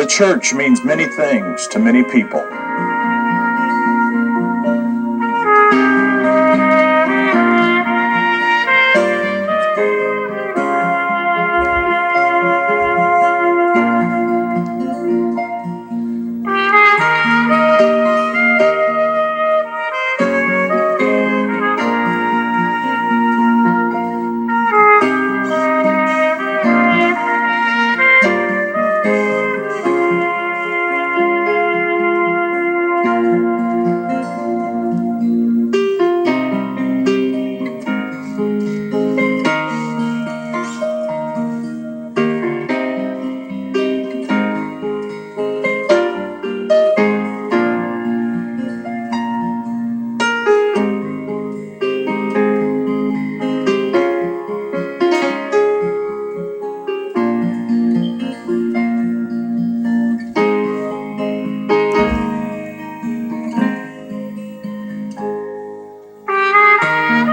The church means many things to many people.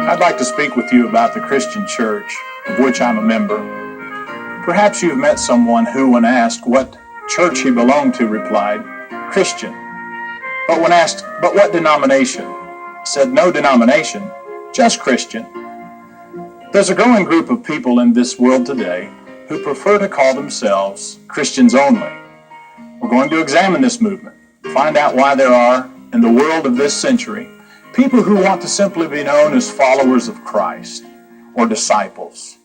I'd like to speak with you about the Christian church, of which I'm a member. Perhaps you've met someone who, when asked what church he belonged to, replied, Christian. But when asked, but what denomination? Said, no denomination, just Christian. There's a growing group of people in this world today who prefer to call themselves Christians only. We're going to examine this movement, find out why there are, in the world of this century, people who want to simply be known as followers of Christ, or disciples,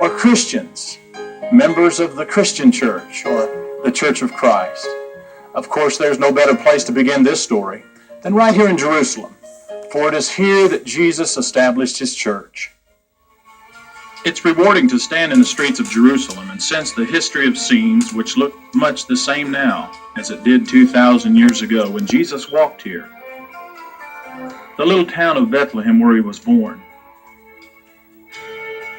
or Christians, members of the Christian church, or the Church of Christ. Of course, there's no better place to begin this story than right here in Jerusalem, for it is here that Jesus established his church. It's rewarding to stand in the streets of Jerusalem and sense the history of scenes which look much the same now as it did 2,000 years ago when Jesus walked here. The little town of Bethlehem where he was born.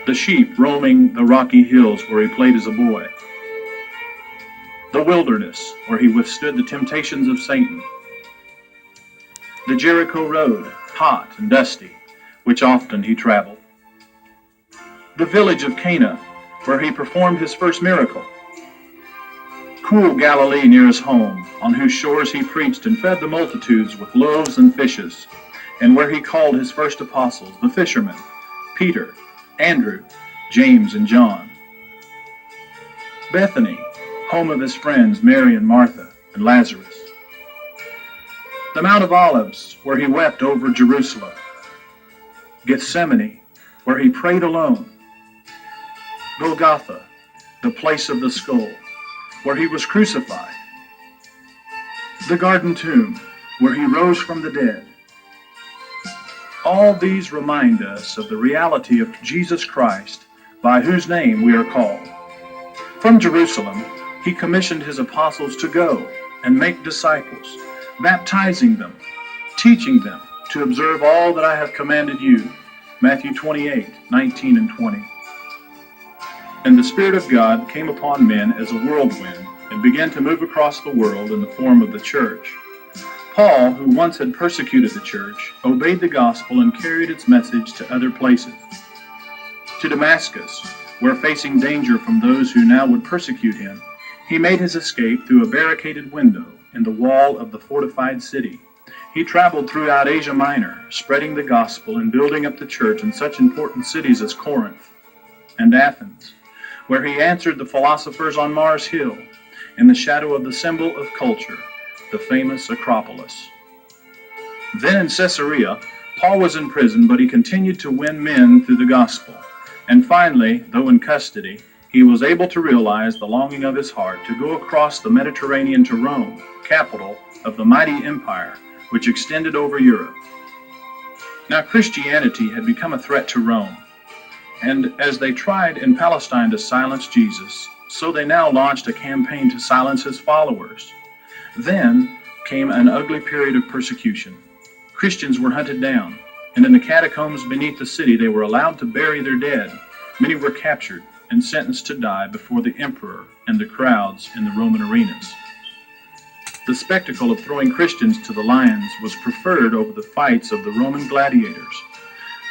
The sheep roaming the rocky hills where he played as a boy. The wilderness where he withstood the temptations of Satan. The Jericho road, hot and dusty, which often he traveled. The village of Cana, where he performed his first miracle. Cool Galilee near his home, on whose shores he preached and fed the multitudes with loaves and fishes, and where he called his first apostles, the fishermen, Peter, Andrew, James, and John. Bethany, home of his friends Mary and Martha and Lazarus. The Mount of Olives, where he wept over Jerusalem. Gethsemane, where he prayed alone. Golgotha, the place of the skull, where he was crucified. The garden tomb, where he rose from the dead. All these remind us of the reality of Jesus Christ, by whose name we are called. From Jerusalem, he commissioned his apostles to go and make disciples, baptizing them, teaching them to observe all that I have commanded you. Matthew 28:19 and 20. And the Spirit of God came upon men as a whirlwind and began to move across the world in the form of the church. Paul, who once had persecuted the church, obeyed the gospel and carried its message to other places. To Damascus, where facing danger from those who now would persecute him, he made his escape through a barricaded window in the wall of the fortified city. He traveled throughout Asia Minor, spreading the gospel and building up the church in such important cities as Corinth and Athens, where he answered the philosophers on Mars Hill in the shadow of the symbol of culture, the famous Acropolis. Then in Caesarea, Paul was in prison, but he continued to win men through the gospel. And finally, though in custody, he was able to realize the longing of his heart to go across the Mediterranean to Rome, capital of the mighty empire which extended over Europe. Now Christianity had become a threat to Rome, and as they tried in Palestine to silence Jesus, so they now launched a campaign to silence his followers. Then came an ugly period of persecution. Christians were hunted down, and in the catacombs beneath the city they were allowed to bury their dead. Many were captured and sentenced to die before the emperor and the crowds in the Roman arenas. The spectacle of throwing Christians to the lions was preferred over the fights of the Roman gladiators.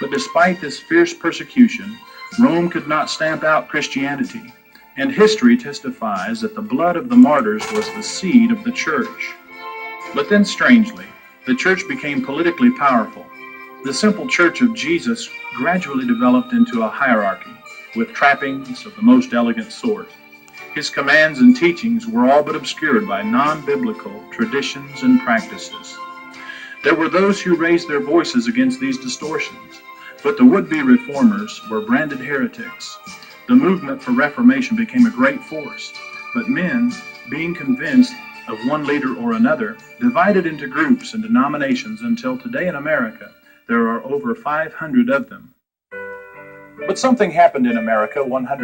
But despite this fierce persecution, Rome could not stamp out Christianity. and history testifies that the blood of the martyrs was the seed of the church. But then, strangely, the church became politically powerful. The simple Church of Jesus gradually developed into a hierarchy, with trappings of the most elegant sort. His commands and teachings were all but obscured by non-biblical traditions and practices. There were those who raised their voices against these distortions, but the would-be reformers were branded heretics. The movement for Reformation became a great force, but men, being convinced of one leader or another, divided into groups and denominations until today in America there are over 500 of them. But something happened in America 100